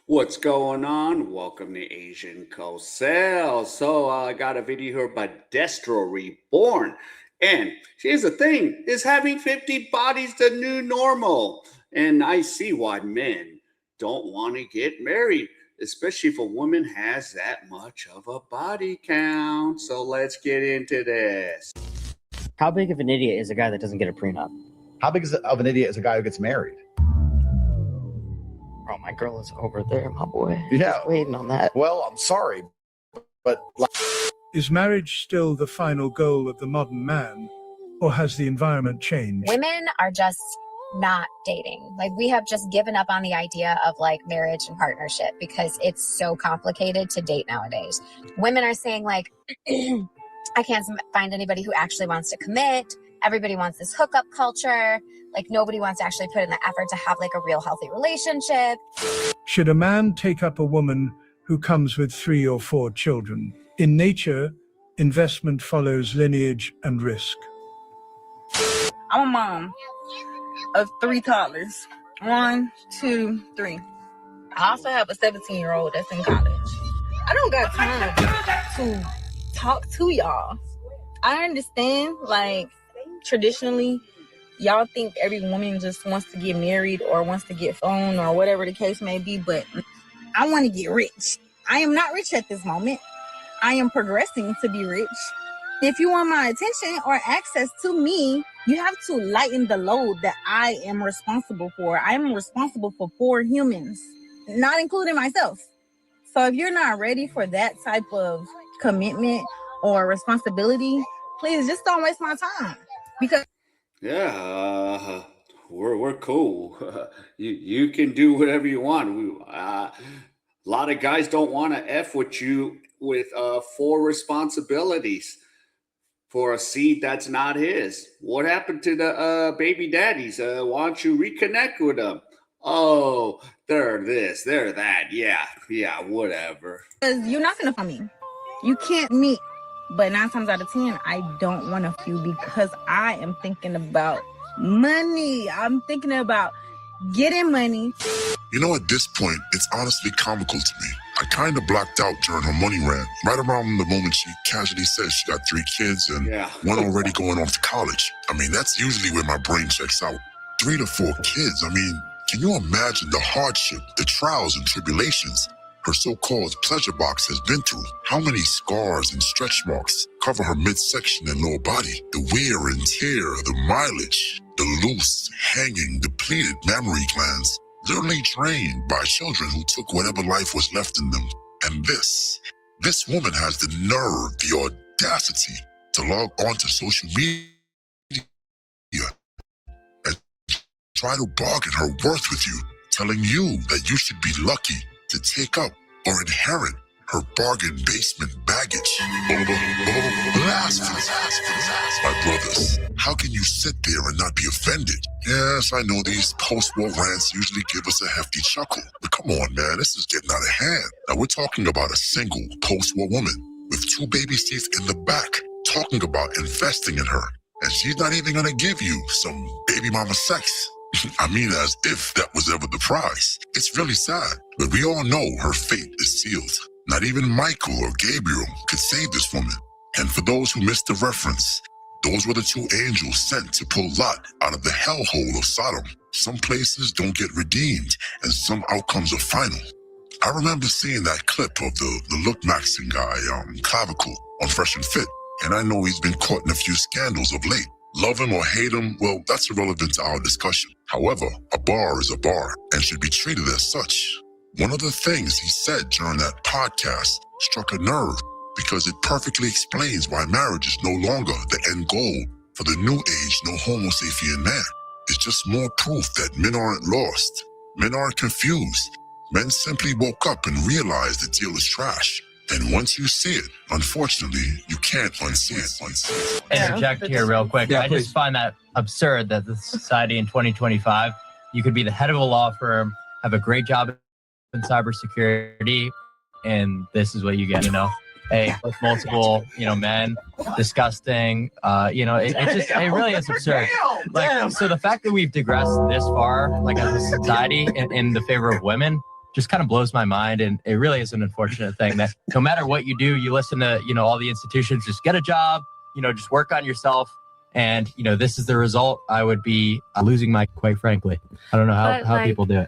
What's going on? Welcome to Asian Cosell. So I got a video here by Destro Reborn. And here's the thing, is having 50 bodies the new normal? And I see why men don't want to get married, especially if a woman has that much of a body count. So let's get into this. How big of an idiot is a guy that doesn't get a prenup? How big of an idiot is a guy who gets married? Oh, my girl is over there, my boy. Yeah. Just waiting on that. Well, I'm sorry, but Is marriage still the final goal of the modern man, or has the environment changed? Women are just not dating. Like, we have just given up on the idea of like marriage and partnership because it's so complicated to date nowadays. Women are saying like, I can't find anybody who actually wants to commit. Everybody wants this hookup culture. Like, nobody wants to actually put in the effort to have like a real healthy relationship. Should a man take up a woman who comes with 3 or 4 children? In nature, investment follows lineage and risk. I'm a mom of 3 toddlers. 1, 2, 3. I also have a 17-year-old that's in college. I don't got time to talk to y'all. I understand, like, traditionally, y'all think every woman just wants to get married or wants to get phone or whatever the case may be, but I want to get rich. I am not rich at this moment. I am progressing to be rich. If you want my attention or access to me, you have to lighten the load that I am responsible for. I am responsible for 4 humans, not including myself. So if you're not ready for that type of commitment or responsibility, please just don't waste my time. Because Yeah, we're cool. You can do whatever you want. A lot of guys don't want to F with you with 4 responsibilities for a seed that's not his. What happened to the baby daddies? Why don't you reconnect with them? Oh, they're this, they're that. Yeah, whatever. you're not gonna find me. You can't meet. But 9 times out of 10, I don't want a few because I am thinking about money. I'm thinking about getting money. You know, at this point, it's honestly comical to me. I kind of blacked out during her money rant, right around the moment she casually said she got 3 kids and one already going off to college. I mean, that's usually where my brain checks out. 3 to 4 kids. I mean, can you imagine the hardship, the trials and tribulations her so-called pleasure box has been through? How many scars and stretch marks cover her midsection and lower body? The wear and tear, the mileage, the loose, hanging, depleted mammary glands, literally drained by children who took whatever life was left in them. And this woman has the nerve, the audacity to log onto social media and try to bargain her worth with you, telling you that you should be lucky to take up or inherit her bargain basement baggage. Blasphemous, my brothers. How can you sit there and not be offended? Yes, I know these post-war rants usually give us a hefty chuckle, but come on, man, this is getting out of hand. Now we're talking about a single post-war woman with 2 baby seats in the back, talking about investing in her, and she's not even gonna give you some baby mama sex. I mean, as if that was ever the prize. It's really sad, but we all know her fate is sealed. Not even Michael or Gabriel could save this woman. And for those who missed the reference, those were the 2 angels sent to pull Lot out of the hellhole of Sodom. Some places don't get redeemed, and some outcomes are final. I remember seeing that clip of the look-maxing guy, Clavicle, on Fresh and Fit, and I know he's been caught in a few scandals of late. Love him or hate him, well, that's irrelevant to our discussion. However, a bar is a bar and should be treated as such. One of the things he said during that podcast struck a nerve because it perfectly explains why marriage is no longer the end goal for the new age no homo sapien man. It's just more proof that men aren't lost. Men aren't confused. Men simply woke up and realized the deal is trash. And once you see it, unfortunately, you can't unsee it. Interject here real quick. Yeah, I just find that absurd that the society in 2025, you could be the head of a law firm, have a great job in cybersecurity, and this is what you get, with multiple, men, disgusting, it really is absurd. So the fact that we've digressed this far, like as a society in the favor of women, just kind of blows my mind. And it really is an unfortunate thing that no matter what you do, you listen to, all the institutions, just get a job, just work on yourself. And, this is the result. I would be losing my, quite frankly. I don't know how people do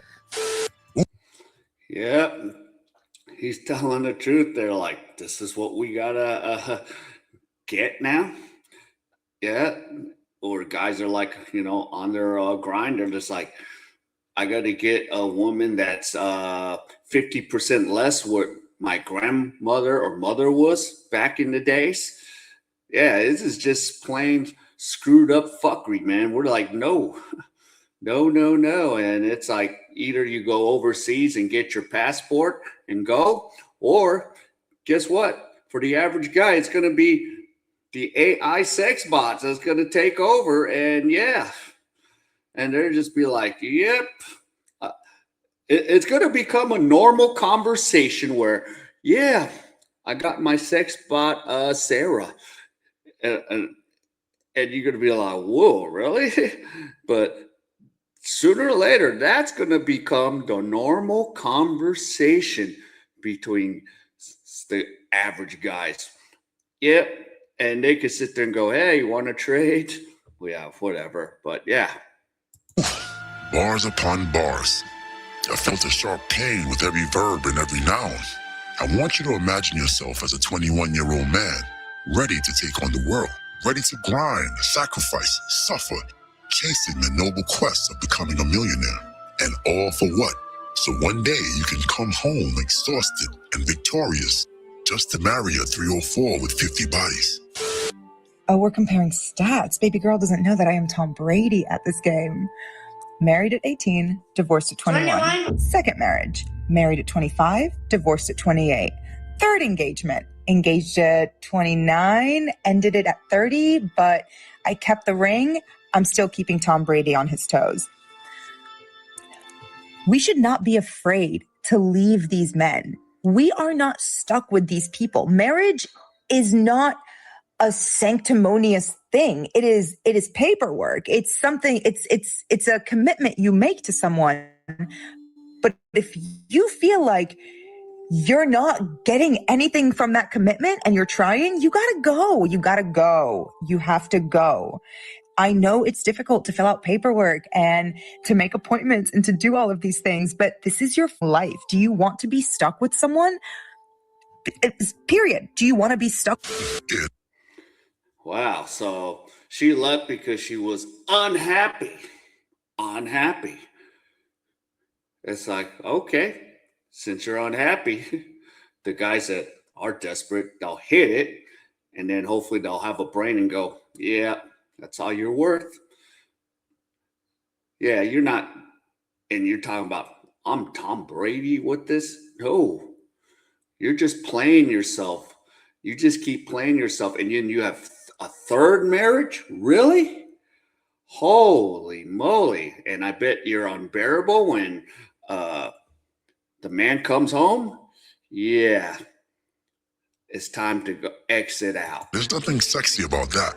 it. Yep. He's telling the truth. They're like, this is what we gotta get now. Yeah. Or guys are like, on their grind. They're just like, I got to get a woman that's 50% less what my grandmother or mother was back in the days. Yeah, this is just plain screwed up fuckery, man. We're like, no. And it's like either you go overseas and get your passport and go, or guess what? For the average guy, it's going to be the AI sex bots that's going to take over. And yeah, and they'll just be like, yep. It's going to become a normal conversation where, yeah, I got my sex bot, Sarah. And you're going to be like, whoa, really? But sooner or later, that's going to become the normal conversation between the average guys. Yep. And they could sit there and go, hey, you want to trade? Well, yeah, whatever. But yeah. Bars upon bars. I felt a sharp pain with every verb and every noun. I want you to imagine yourself as a 21-year-old man, ready to take on the world, ready to grind, sacrifice, suffer, chasing the noble quest of becoming a millionaire. And all for what? So one day you can come home exhausted and victorious, just to marry a 304 with 50 bodies. Oh, we're comparing stats. Baby girl doesn't know that I am Tom Brady at this game. Married at 18, divorced at 21. Second marriage, married at 25, divorced at 28. Third engagement, engaged at 29, ended it at 30, but I kept the ring. I'm still keeping Tom Brady on his toes. We should not be afraid to leave these men. We are not stuck with these people. Marriage is not a sanctimonious thing. It is paperwork. It's something, it's a commitment you make to someone. But if you feel like you're not getting anything from that commitment and you're trying, you gotta go. You have to go. I know it's difficult to fill out paperwork and to make appointments and to do all of these things, but this is your life. Do you want to be stuck with someone? Period. Do you want to be stuck? Wow. So she left because she was unhappy. It's like, okay, since you're unhappy, the guys that are desperate, they'll hit it. And then hopefully they'll have a brain and go, yeah, that's all you're worth. Yeah, you're not. And you're talking about, I'm Tom Brady with this? No, you're just playing yourself. You just keep playing yourself. And then you have a third marriage? Really? Holy moly. And I bet you're unbearable when the man comes home. Yeah. It's time to go exit out. There's nothing sexy about that.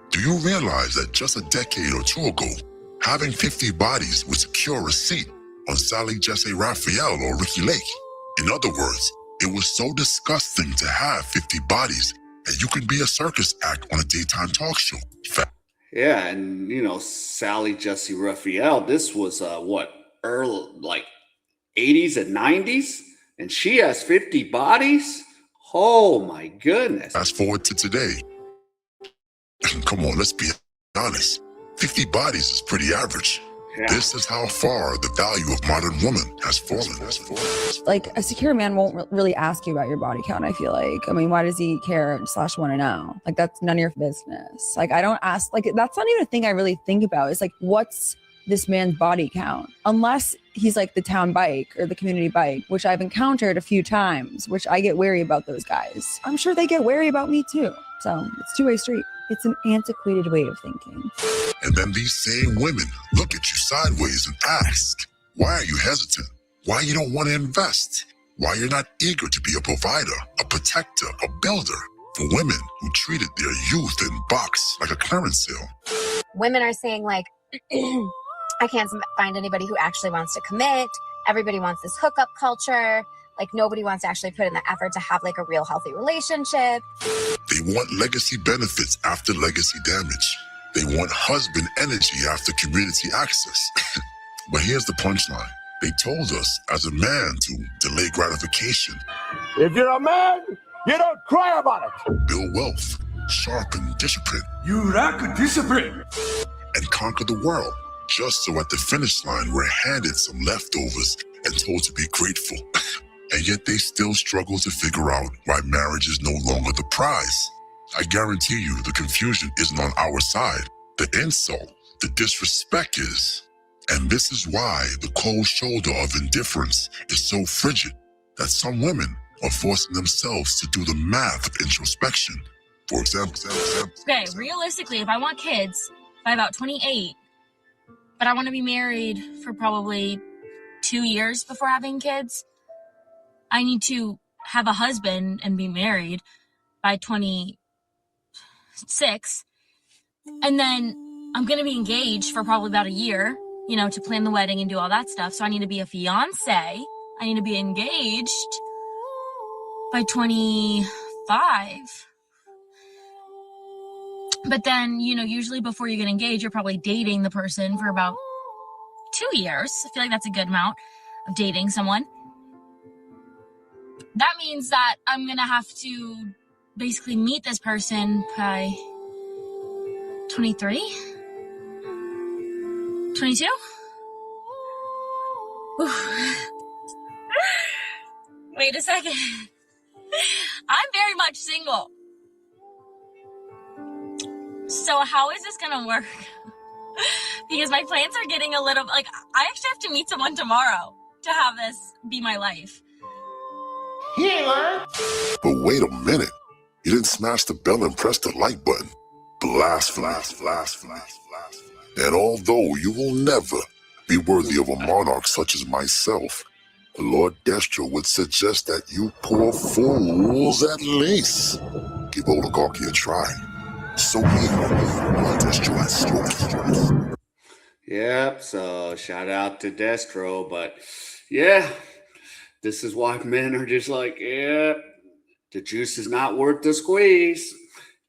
Do you realize that just a decade or two ago, having 50 bodies would secure a seat on Sally Jesse Raphael or Ricky Lake? In other words, it was so disgusting to have 50 bodies that you could be a circus act on a daytime talk show. Yeah, and Sally Jesse Raphael, this was early, like 80s and 90s, and she has 50 bodies? Oh my goodness. Fast forward to today. Come on, let's be honest. 50 bodies is pretty average. Yeah. This is how far the value of modern woman has fallen. Like, a secure man won't really ask you about your body count, I feel like. I mean, why does he care / want to know? Like, that's none of your business. Like, I don't ask, like, that's not even a thing I really think about. It's like, what's this man's body count? Unless he's like the town bike or the community bike, which I've encountered a few times, which I get wary about those guys. I'm sure they get wary about me too. So it's two-way street. It's an antiquated way of thinking. And then these same women look at you sideways and ask, why are you hesitant? Why you don't want to invest? Why you're not eager to be a provider, a protector, a builder for women who treated their youth in box like a clearance sale. Women are saying like, I can't find anybody who actually wants to commit. Everybody wants this hookup culture. Like nobody wants to actually put in the effort to have like a real healthy relationship. They want legacy benefits after legacy damage. They want husband energy after community access. But here's the punchline. They told us as a man to delay gratification. If you're a man, you don't cry about it. Build wealth, sharpen discipline. You lack discipline. And conquer the world. Just so at the finish line, we're handed some leftovers and told to be grateful. And yet they still struggle to figure out why marriage is no longer the prize. I guarantee you the confusion isn't on our side. The insult, the disrespect is. And this is why the cold shoulder of indifference is so frigid that some women are forcing themselves to do the math of introspection. For example, okay, realistically, if I want kids by about 28, but I want to be married for probably 2 years before having kids, I need to have a husband and be married by 26. And then I'm going to be engaged for probably about a year, you know, to plan the wedding and do all that stuff. So I need to be a fiance. I need to be engaged by 25. But then, you know, usually before you get engaged, you're probably dating the person for about 2 years. I feel like that's a good amount of dating someone. That means that I'm going to have to basically meet this person by 23? 22? Wait a second. I'm very much single. So how is this going to work? Because my plans are getting a little, like, I actually have to meet someone tomorrow to have this be my life. But wait a minute. You didn't smash the bell and press the like button. Blasphemy. And although you will never be worthy of a monarch such as myself, Lord Destro would suggest that you poor fools at least give oligarchy a try. So Destro. Yep, so shout out to Destro, but yeah, this is why men are just like, yeah, the juice is not worth the squeeze.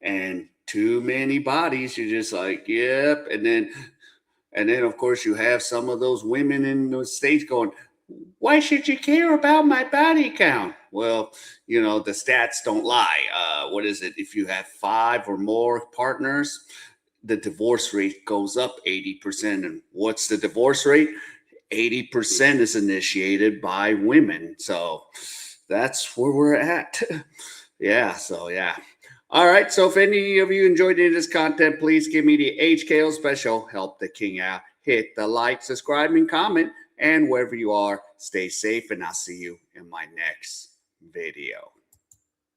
And too many bodies, you're just like, yep. And then of course you have some of those women in the States going, why should you care about my body count? Well, you know, the stats don't lie. What is it? If you have 5 or more partners, the divorce rate goes up 80%. And what's the divorce rate? 80% is initiated by women. So that's where we're at. Yeah. So, yeah. All right. So if any of you enjoyed any of this content, please give me the HKO special. Help the king out. Hit the like, subscribe, and comment. And wherever you are, stay safe. And I'll see you in my next video.